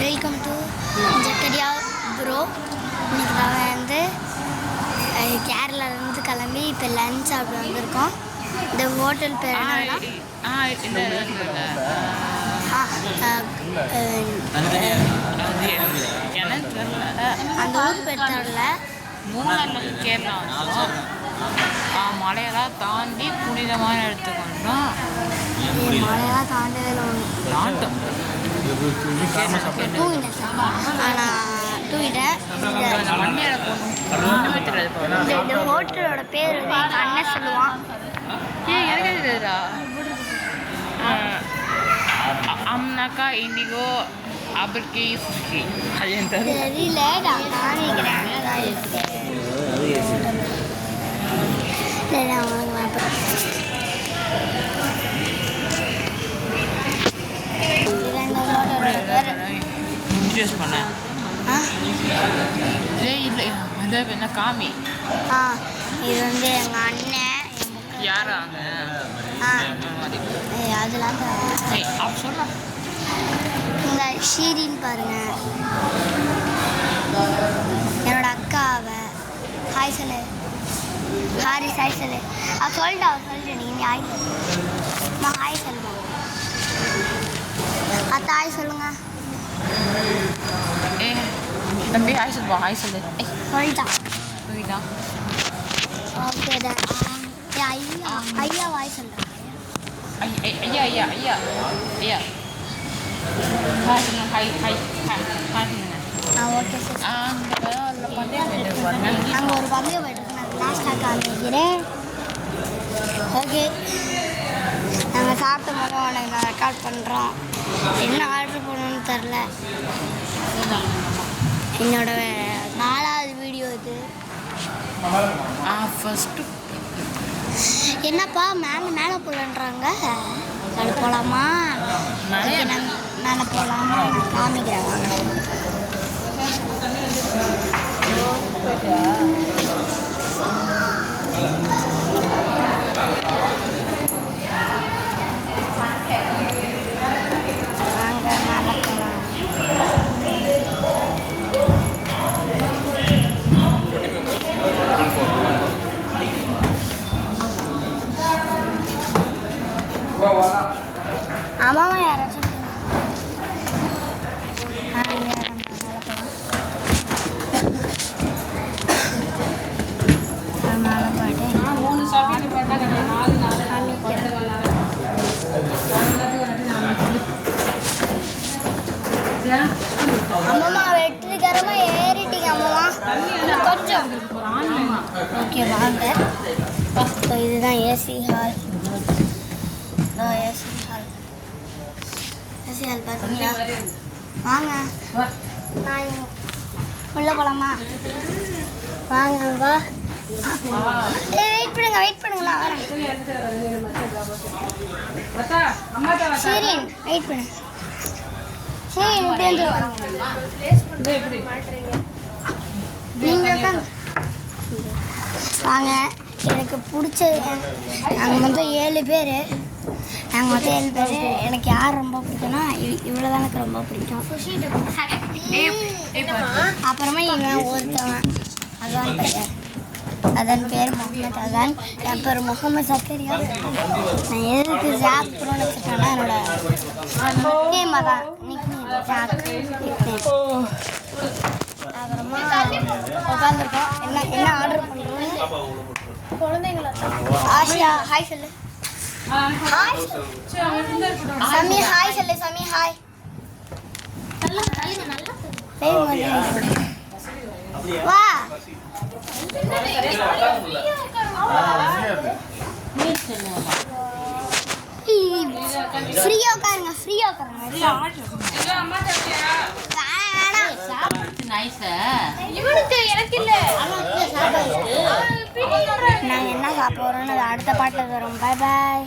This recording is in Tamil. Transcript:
Welcome to Zakariya bro. இன்னைக்கு நாங்கள் வந்து கேரளாவிலேருந்து கிளம்பி இப்போ லஞ்ச் சாப்பிட வந்திருக்கோம். இந்த ஹோட்டல் பேர் அந்த ஊர் பேர் தெரியல. கேரளா மலையெல்லாம் தாண்டி புனிதமான எடுத்துக்கொண்டோம். மலையெல்லாம் தாண்டதில் நாட்டம் இந்த ஹோட்டலோட பேர் வந்து அண்ணன் சொல்லுவான். எனக்கு தெரியுதா? அம்னாக்கா இண்டிகோ அபர்கி சுஷ்கி அது என் தெரியல. இன்ட்ரடியூஸ் பண்ணேன். இல்லை அது என்ன காமி. இது வந்து எங்கள் அண்ணன். யாரா அதெல்லாம் சொல்ல இந்த ஷீரின்னு பாருங்க, என்னோட அக்கா. ஹாய் சொல்லு ஹாரிஸ். ஹாய் சொல்லு. சொல்லிட்டு நீங்கள் ஹாய் சொல்லுமா. ஹாய் சொல்லுமா. அத்தா ஹாய் சொல்லுங்க. தம்பி ஹாய் சொல்லுவா. ஹாய் சொல்லு. சொல்லிட்டான். ஓகே தான். ஐயா ஐயா ஹாய் சொல்கிறேன். ஐயா ஐயா ஐயா ஐயா ஹாய் சொல்லுங்க. ஹாய் ஹாய் ஹாய் சொல்லுங்க. Okay sir. அங்கே பந்தயம் பாருங்க. நாங்கள் ஒரு பந்தயம் போய்ட்டு நான் லாஸ்ட்டாக காமிக்கிறேன். ஓகே, நாங்கள் சாப்பிட்ட போதும் உனக்கு நான் ரெக்கார்ட் பண்ணுறோம். என்ன ஆர்டர் பண்ணணும்னு தெரில. என்னோட 4வது வீடியோ இது. ஃபஸ்ட்டு என்னப்பா மேலே போகலன்றாங்க. அது போகலாமா? மேலே போகலாமா? காமிக்கிறேன். அம்மாவா யாராச்சும் அம்மா வெற்றிகரமா ஏறிட்டீங்க அம்மா. கொஞ்சம் ஓகே வாங்க. இதுதான் ஏசி ஹால். ஏசி ஹால் பார்த்தீங்களா? வாங்க நான் உள்ள போகலாமா? வாங்க வா. வெயிட் பண்ணுங்க நான் வரேன். சரி வெயிட் பண்ணு. சரி நீங்கள் வாங்க. எனக்கு பிடிச்ச நாங்கள் மொத்தம் 7 பேர். எனக்கு யார் ரொம்ப பிடிக்கும்னா இவ்வளோ தான் எனக்கு ரொம்ப பிடிக்கும். அப்புறமா இவன் ஒருத்தவன் அதான் பேர். அதன் பேர் முகமது அதான். என் பேர் முகமது சக்கரியா. நான் எதுக்கு ஜாக் ப்ரோன்னு வச்சுட்டேன்னா என்னோட நேம் அதான். ஜாக் அப்புறமா உட்காந்துருக்கோம். என்ன ஆர்டர் பண்ணுறோம்? குழந்தைங்களா? ஆஷியா ஹாய் சொல்லு. ஹாய் சமி. ஹாய் சொல்லு சமி. ஹாய். வா. ஃப்ரீயா உட்காருங்க. நாங்கள் என்ன சாப்பிட்றோன்னு அடுத்த பாட்டில் வரோம். பாய் பாய்.